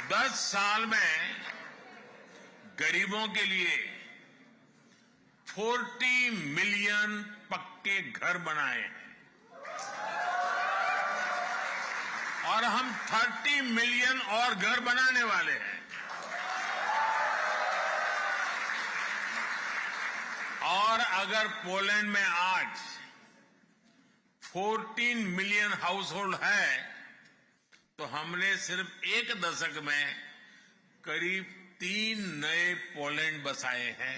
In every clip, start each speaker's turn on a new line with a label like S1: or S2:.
S1: 10 साल में गरीबों के लिए 40 मिलियन पक्के घर बनाए हैं और हम 30 मिलियन और घर बनाने वाले हैं। और अगर पोलैंड में आज 14 मिलियन हाउस होल्ड है तो हमने सिर्फ एक दशक में करीब 3 नए पोलैंड बसाए हैं।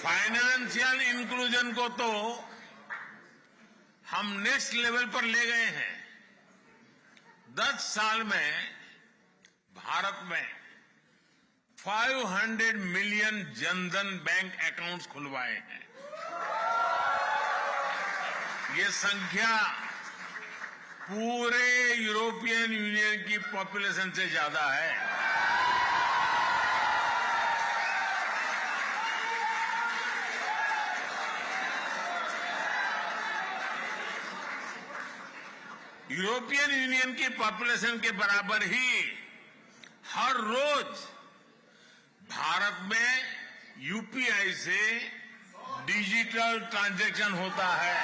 S1: फाइनेंशियल इंक्लूजन को तो हम नेक्स्ट लेवल पर ले गए हैं। 10 साल में भारत में 500 मिलियन जनधन बैंक अकाउंट्स खुलवाए हैं। ये संख्या पूरे यूरोपियन यूनियन की पॉपुलेशन से ज्यादा है। यूरोपियन यूनियन की पॉपुलेशन के बराबर ही हर रोज भारत में यूपीआई से डिजिटल ट्रांजैक्शन होता है।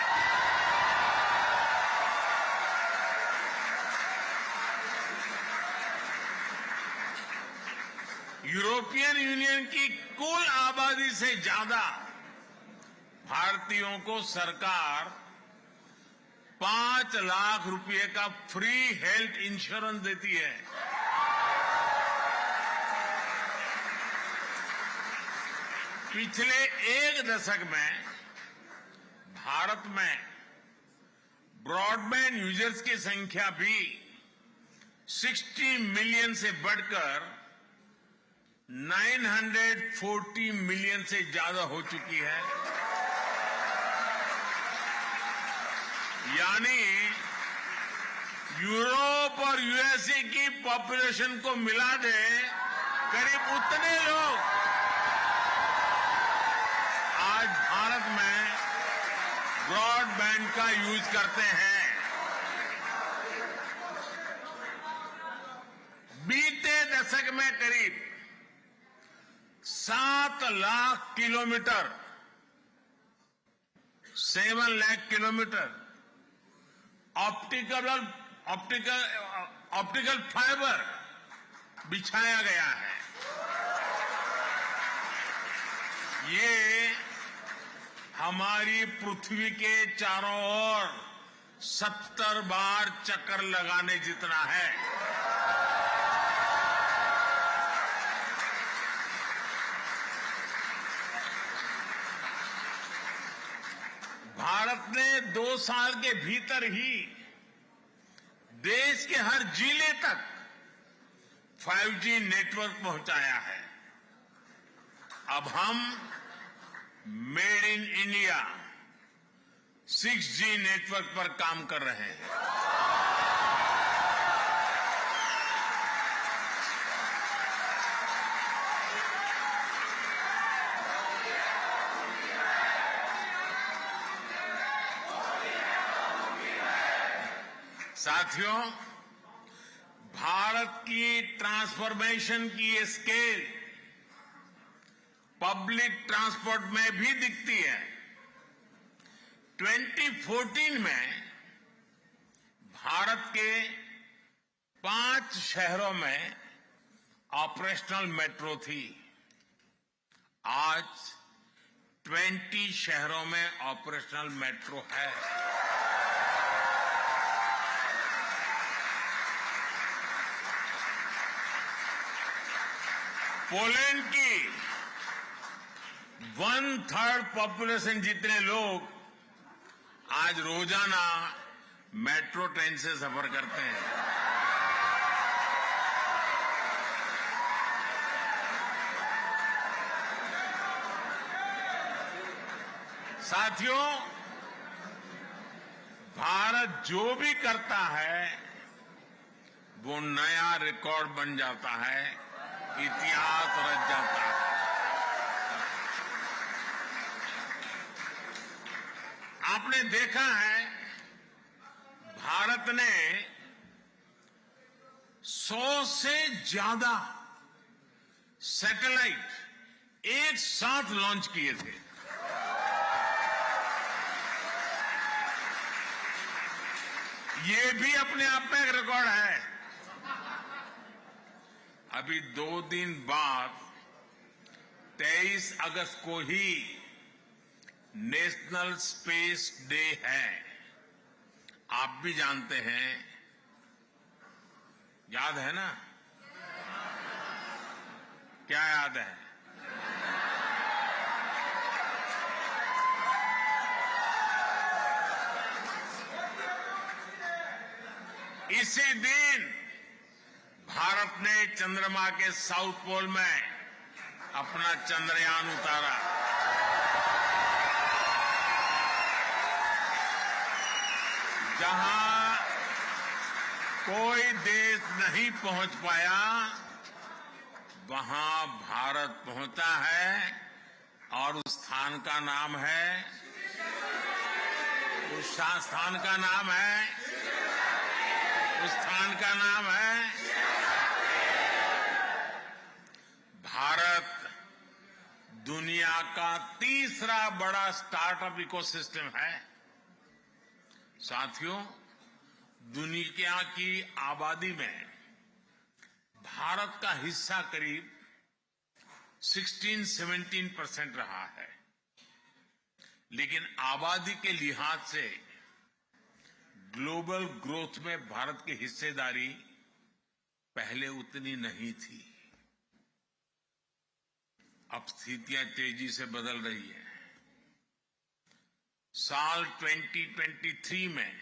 S1: यूरोपियन यूनियन की कुल आबादी से ज्यादा भारतीयों को सरकार 5 लाख रुपए का फ्री हेल्थ इंश्योरेंस देती है। पिछले एक दशक में भारत में ब्रॉडबैंड यूजर्स की संख्या भी 60 मिलियन से बढ़कर 940 मिलियन से ज्यादा हो चुकी है। यानी यूरोप और यूएसए की पॉपुलेशन को मिला दे करीब उतने लोग आज भारत में ब्रॉडबैंड का यूज करते हैं। बीते दशक में करीब 7 lakh kilometre 7 lakh kilometre optical fibre बिछाया गया है। ये हमारी पृथ्वी के चारों ओर 70 बार चक्कर लगाने जितना है। भारत ने 2 साल के भीतर ही देश के हर जिले तक 5G नेटवर्क पहुंचाया है। अब हम made in India 6G network पर काम कर रहे हैं। साथियों, भारत की ट्रांसफॉर्मेशन की ये स्केल पब्लिक ट्रांसपोर्ट में भी दिखती है। 2014 में भारत के 5 शहरों में ऑपरेशनल मेट्रो थी। आज 20 शहरों में ऑपरेशनल मेट्रो है। पोलैंड की 1/3 पॉपुलेशन जितने लोग आज रोजाना मेट्रो ट्रेन से सफर करते हैं। साथियों, भारत जो भी करता है वो नया रिकॉर्ड बन जाता है, इतिहास रच जाता है। आपने देखा है भारत ने 100 से ज्यादा सैटेलाइट एक साथ लॉन्च किए थे। ये भी अपने आप में एक रिकॉर्ड है। अभी 2 दिन बाद 23 अगस्त को ही नेशनल स्पेस डे है। आप भी जानते हैं, याद है ना? क्या याद है? इसी दिन भारत ने चंद्रमा के साउथ पोल में अपना चंद्रयान उतारा। जहां कोई देश नहीं पहुंच पाया, वहां भारत पहुंचा है और उस स्थान का नाम है, उस स्थान का नाम है भारत। दुनिया का तीसरा बड़ा स्टार्टअप इकोसिस्टम है। साथियों, दुनिया की आबादी में भारत का हिस्सा करीब 16-17% रहा है, लेकिन आबादी के लिहाज से ग्लोबल ग्रोथ में भारत की हिस्सेदारी पहले उतनी नहीं थी। अब स्थितियां तेजी से बदल रही है। साल 2023 में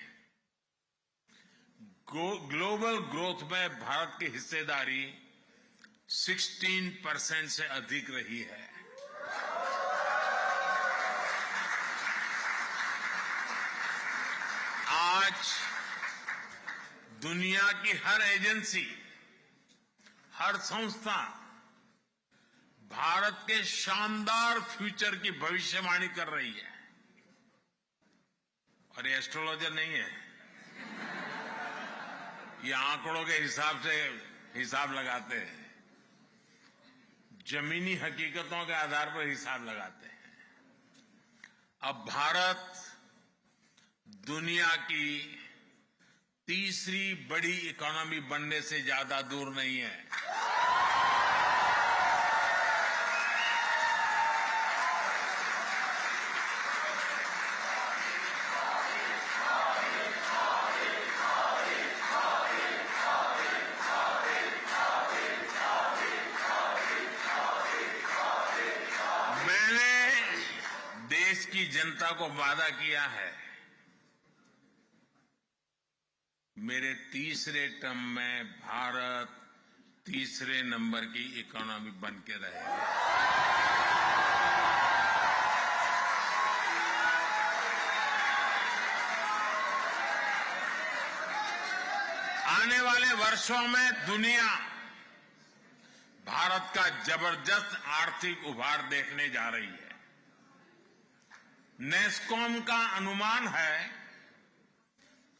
S1: ग्लोबल ग्रोथ में भारत की हिस्सेदारी 16% से अधिक रही है। आज दुनिया की हर एजेंसी, हर संस्था भारत के शानदार फ्यूचर की भविष्यवाणी कर रही है। और ये एस्ट्रोलॉजर नहीं है, ये आंकड़ों के हिसाब से हिसाब लगाते हैं, जमीनी हकीकतों के आधार पर हिसाब लगाते हैं। अब भारत दुनिया की तीसरी बड़ी इकोनॉमी बनने से ज्यादा दूर नहीं है। देश की जनता को वादा किया है, मेरे तीसरे टर्म में भारत तीसरे नंबर की इकोनॉमी बन के रहेगा। आने वाले वर्षों में दुनिया भारत का जबरदस्त आर्थिक उभार देखने जा रही है। नेस्कॉम का अनुमान है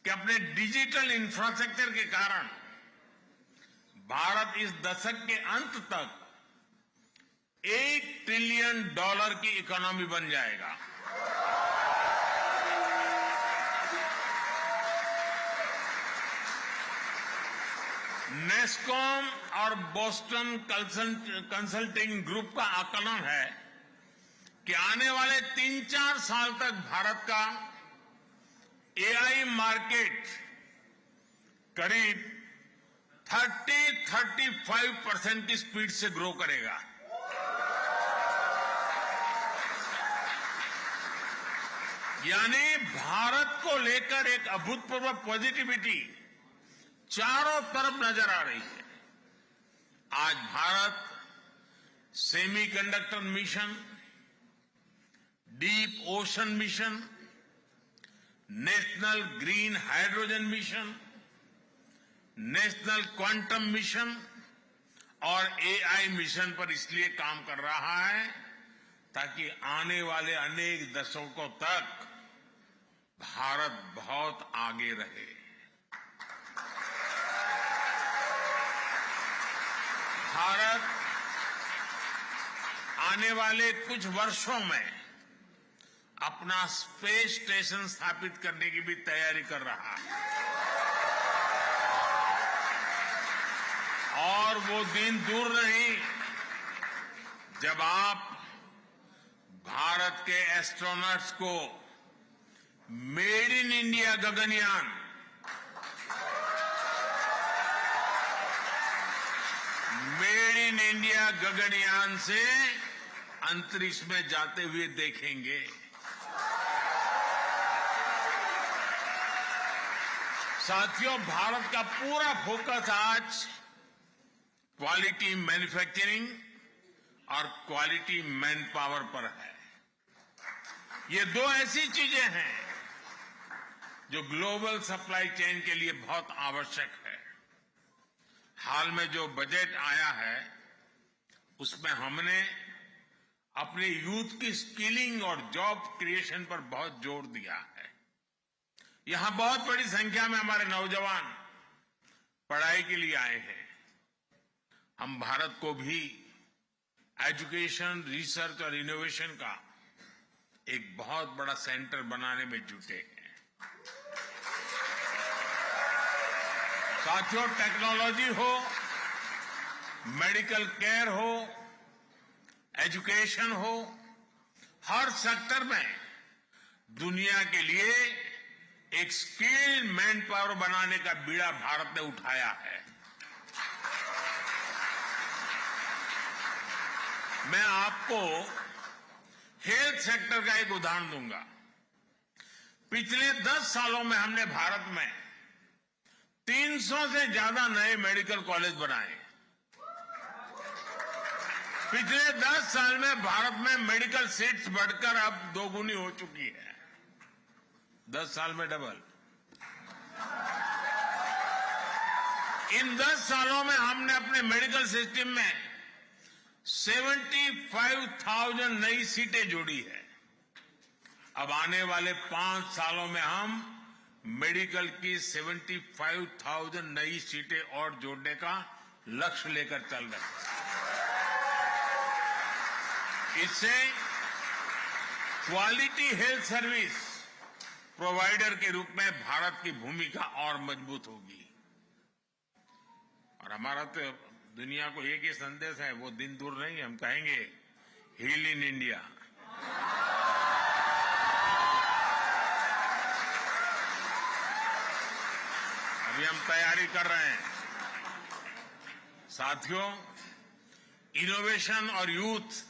S1: कि अपने डिजिटल इंफ्रास्ट्रक्चर के कारण भारत इस दशक के अंत तक $1 ट्रिलियन की इकोनॉमी बन जाएगा। नेस्कॉम और बोस्टन कंसल्टिंग ग्रुप का आकलन है कि आने वाले 3-4 साल तक भारत का एआई मार्केट करीब 30-35% की स्पीड से ग्रो करेगा। यानी भारत को लेकर एक अभूतपूर्व पॉजिटिविटी चारों तरफ नजर आ रही है। आज Bharat semiconductor mission, deep ocean mission, national green hydrogen mission, national quantum mission और एआई मिशन पर इसलिए काम कर रहा है ताकि आने वाले अनेक दशकों तक भारत बहुत आगे रहे। भारत आने वाले कुछ वर्षों में अपना स्पेस स्टेशन स्थापित करने की भी तैयारी कर रहा है और वो दिन दूर नहीं जब आप भारत के एस्ट्रोनॉट्स को made in India Gaganyaan, made in India Gaganyaan से अंतरिक्ष में जाते हुए देखेंगे। साथियों, भारत का पूरा फोकस आज क्वालिटी मैन्युफैक्चरिंग और क्वालिटी मैन पावर पर है। ये दो ऐसी चीजें हैं जो ग्लोबल सप्लाई चेन के लिए बहुत आवश्यक है। हाल में जो बजट आया है उसमें हमने अपने यूथ की स्किलिंग और जॉब क्रिएशन पर बहुत जोर दिया है। यहां बहुत बड़ी संख्या में हमारे नौजवान पढ़ाई के लिए आए हैं। हम भारत को भी एजुकेशन, रिसर्च और इनोवेशन का एक बहुत बड़ा सेंटर बनाने में जुटे हैं। साथियों, टेक्नोलॉजी हो, मेडिकल केयर हो, एजुकेशन हो, हर सेक्टर में दुनिया के लिए एक स्किल्ड मैन पावर बनाने का बीड़ा भारत ने उठाया है। मैं आपको हेल्थ सेक्टर का एक उदाहरण दूंगा। पिछले 10 सालों में हमने भारत में 300 से ज्यादा नए मेडिकल कॉलेज बनाए। पिछले 10 साल में भारत में मेडिकल सीट्स बढ़कर अब 2 गुनी हो चुकी है। 10 साल में डबल। इन 10 सालों में हमने अपने मेडिकल सिस्टम में 75,000 नई सीटें जोड़ी है। अब आने वाले 5 सालों में हम मेडिकल की 75,000 नई सीटें और जोड़ने का लक्ष्य लेकर चल रहे हैं। इससे क्वालिटी हेल्थ सर्विस प्रोवाइडर के रूप में भारत की भूमिका और मजबूत होगी। और हमारा तो दुनिया को एक ही संदेश है, वो दिन दूर नहीं, हम कहेंगे हील इन इंडिया। अभी हम तैयारी कर रहे हैं। साथियों, इनोवेशन और यूथ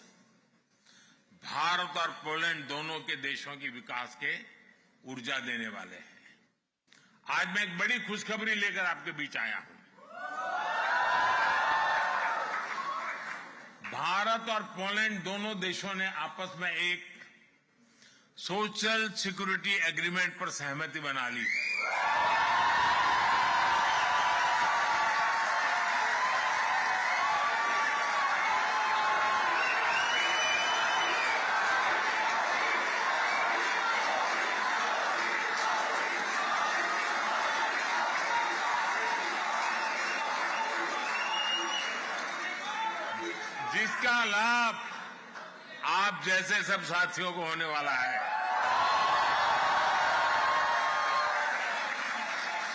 S1: भारत और पोलैंड दोनों के देशों की विकास के ऊर्जा देने वाले हैं। आज मैं एक बड़ी खुशखबरी लेकर आपके बीच आया हूं। भारत और पोलैंड दोनों देशों ने आपस में एक सोशल सिक्योरिटी एग्रीमेंट पर सहमति बना ली है। जिसका लाभ आप जैसे सब साथियों को होने वाला है।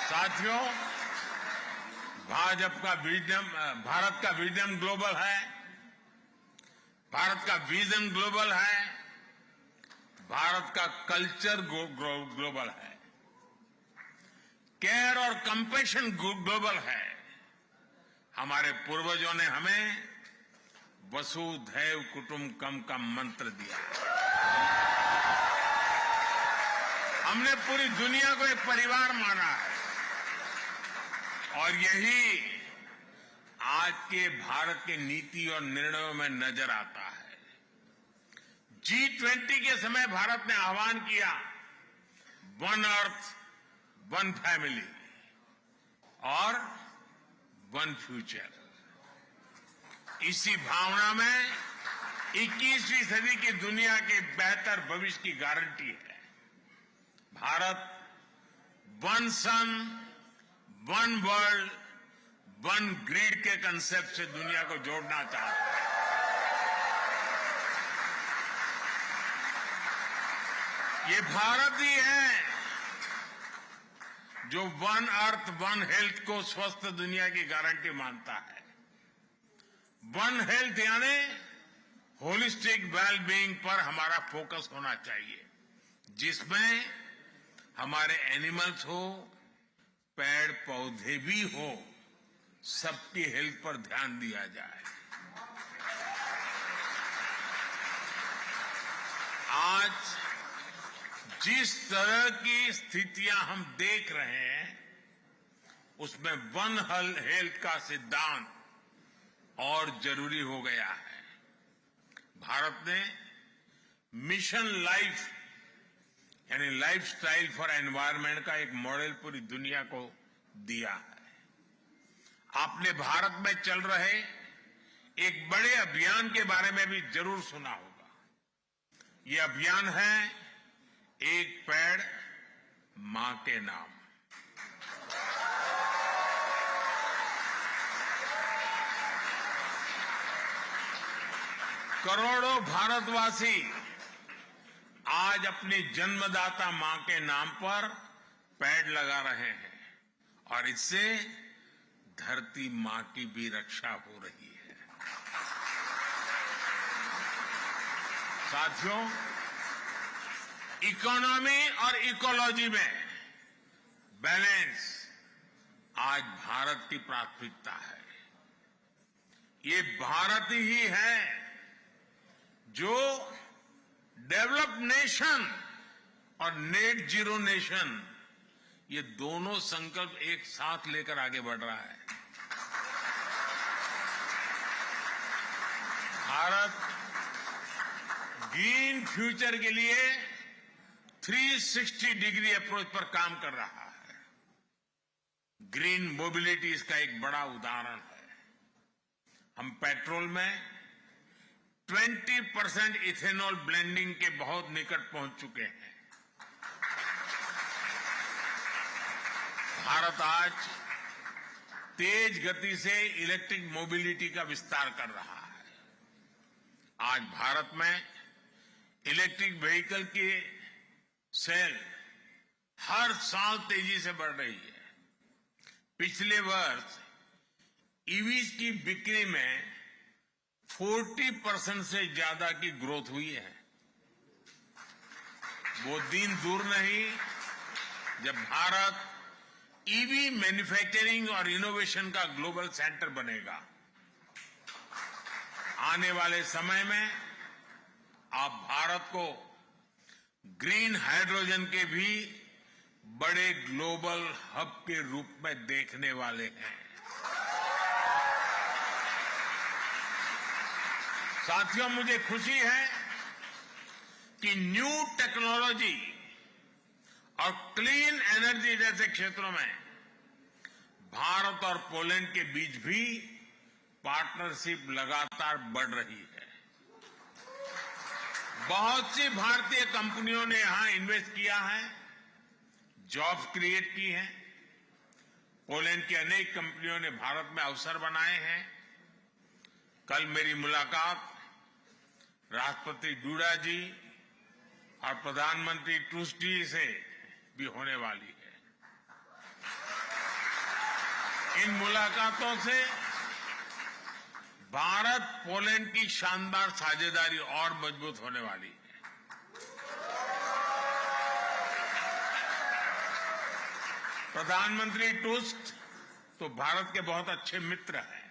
S1: साथियों, भारत का विजन ग्लोबल है। भारत का विजन ग्लोबल है। भारत का कल्चर ग्लोबल है। केयर और कंपैशन ग्लोबल है। हमारे पूर्वजों ने हमें वसुधैव कुटुंबकम का मंत्र दिया। हमने पूरी दुनिया को एक परिवार माना है और यही आज के भारत के नीति और निर्णयों में नजर आता है। G20 के समय भारत ने आह्वान किया, वन अर्थ वन फैमिली और वन फ्यूचर। इसी भावना में 21वीं सदी की दुनिया के बेहतर भविष्य की गारंटी है। भारत वन सन, वन वर्ल्ड, वन ग्रिड के कंसेप्ट से दुनिया को जोड़ना चाहता है। ये भारत ही है जो वन अर्थ वन हेल्थ को स्वस्थ दुनिया की गारंटी मानता है। वन हेल्थ यानी होलिस्टिक वेलबीइंग पर हमारा फोकस होना चाहिए, जिसमें हमारे एनिमल्स हो, पेड़ पौधे भी हो, सबकी हेल्थ पर ध्यान दिया जाए। आज जिस तरह की स्थितियां हम देख रहे हैं, उसमें वन हेल्थ का सिद्धांत और जरूरी हो गया है। भारत ने मिशन लाइफ यानी लाइफस्टाइल फॉर एनवायरनमेंट का एक मॉडल पूरी दुनिया को दिया है। आपने भारत में चल रहे एक बड़े अभियान के बारे में भी जरूर सुना होगा। ये अभियान है एक पेड़ मां के नाम। करोड़ों भारतवासी आज अपनी जन्मदाता मां के नाम पर पेड़ लगा रहे हैं और इससे धरती मां की भी रक्षा हो रही है। साथियों, इकोनॉमी और इकोलॉजी में बैलेंस आज भारत की प्राथमिकता है। ये भारत ही है जो डेवलप्ड नेशन और नेट जीरो नेशन, ये दोनों संकल्प एक साथ लेकर आगे बढ़ रहा है। भारत ग्रीन फ्यूचर के लिए 360 डिग्री अप्रोच पर काम कर रहा है। ग्रीन मोबिलिटी इसका एक बड़ा उदाहरण है। हम पेट्रोल में 20% इथेनॉल ब्लेंडिंग के बहुत निकट पहुंच चुके हैं। भारत आज तेज गति से इलेक्ट्रिक मोबिलिटी का विस्तार कर रहा है। आज भारत में इलेक्ट्रिक व्हीकल की सेल हर साल तेजी से बढ़ रही है। पिछले वर्ष ईवीज की बिक्री में 40% से ज्यादा की ग्रोथ हुई है। वो दिन दूर नहीं जब भारत ईवी मैन्युफैक्चरिंग और इनोवेशन का ग्लोबल सेंटर बनेगा। आने वाले समय में आप भारत को ग्रीन हाइड्रोजन के भी बड़े ग्लोबल हब के रूप में देखने वाले हैं। साथियों, मुझे खुशी है कि न्यू टेक्नोलॉजी और क्लीन एनर्जी जैसे क्षेत्रों में भारत और पोलैंड के बीच भी पार्टनरशिप लगातार बढ़ रही है। बहुत सी भारतीय कंपनियों ने यहां इन्वेस्ट किया है, जॉब्स क्रिएट की हैं। पोलैंड की अनेक कंपनियों ने भारत में अवसर बनाए हैं। कल मेरी मुलाकात राष्ट्रपति डूडा जी और प्रधानमंत्री टूस्डी से भी होने वाली है। इन मुलाकातों से भारत पोलैंड की शानदार साझेदारी और मजबूत होने वाली है। प्रधानमंत्री टूस्क तो भारत के बहुत अच्छे मित्र हैं।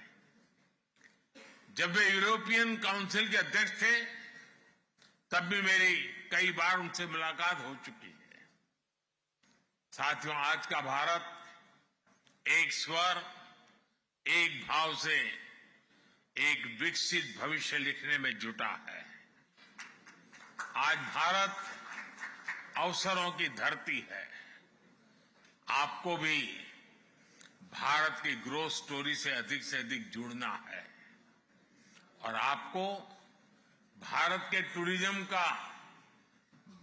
S1: जब वे यूरोपियन काउंसिल के अध्यक्ष थे, तब भी मेरी कई बार उनसे मुलाकात हो चुकी है। साथियों, आज का भारत एक स्वर, एक भाव से एक विकसित भविष्य लिखने में जुटा है। आज भारत अवसरों की धरती है। आपको भी भारत की ग्रोथ स्टोरी से अधिक जुड़ना है और आपको भारत के टूरिज्म का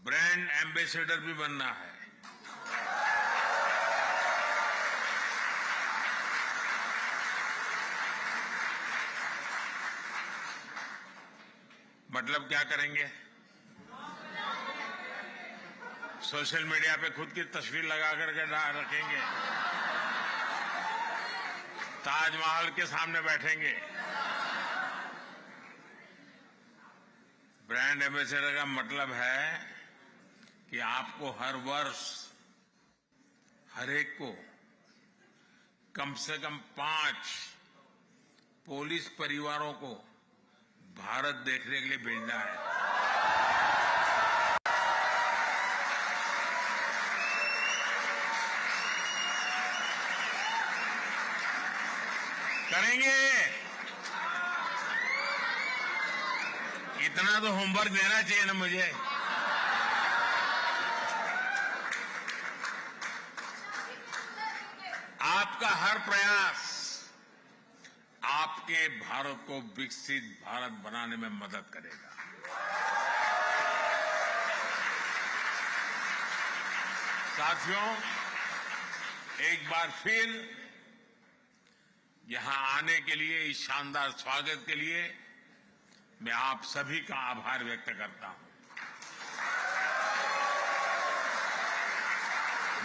S1: ब्रांड एम्बेसडर भी बनना है। मतलब क्या करेंगे? सोशल मीडिया पे खुद की तस्वीर लगा करके रखेंगे, ताजमहल के सामने बैठेंगे। ब्रांड एम्बेसडर का मतलब है कि आपको हर वर्ष हर एक को कम से कम 5 पुलिस परिवारों को भारत देखने के लिए भेजना है। करेंगे? इतना तो होमवर्क देना चाहिए ना मुझे। आपका हर प्रयास आपके भारत को विकसित भारत बनाने में मदद करेगा। साथियों, एक बार फिर यहां आने के लिए, इस शानदार स्वागत के लिए मैं आप सभी का आभार व्यक्त करता हूं।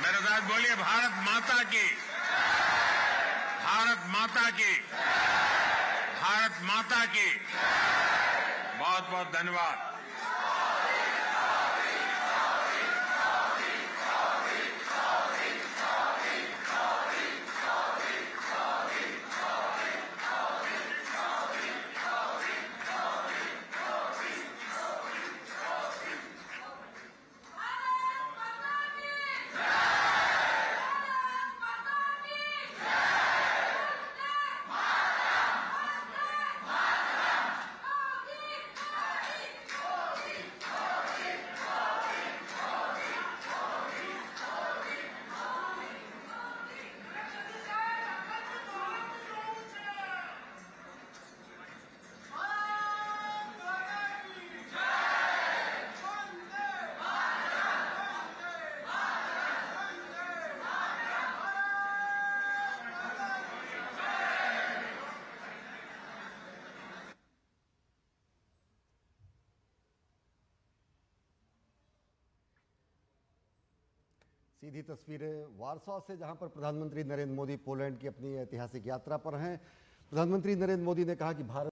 S1: मेरे साथ बोलिए, भारत माता की, भारत माता की, भारत माता की। बहुत बहुत धन्यवाद।
S2: सीधी तस्वीरें वारसॉ से, जहां पर प्रधानमंत्री नरेंद्र मोदी पोलैंड की अपनी ऐतिहासिक यात्रा पर हैं। प्रधानमंत्री नरेंद्र मोदी ने कहा कि भारत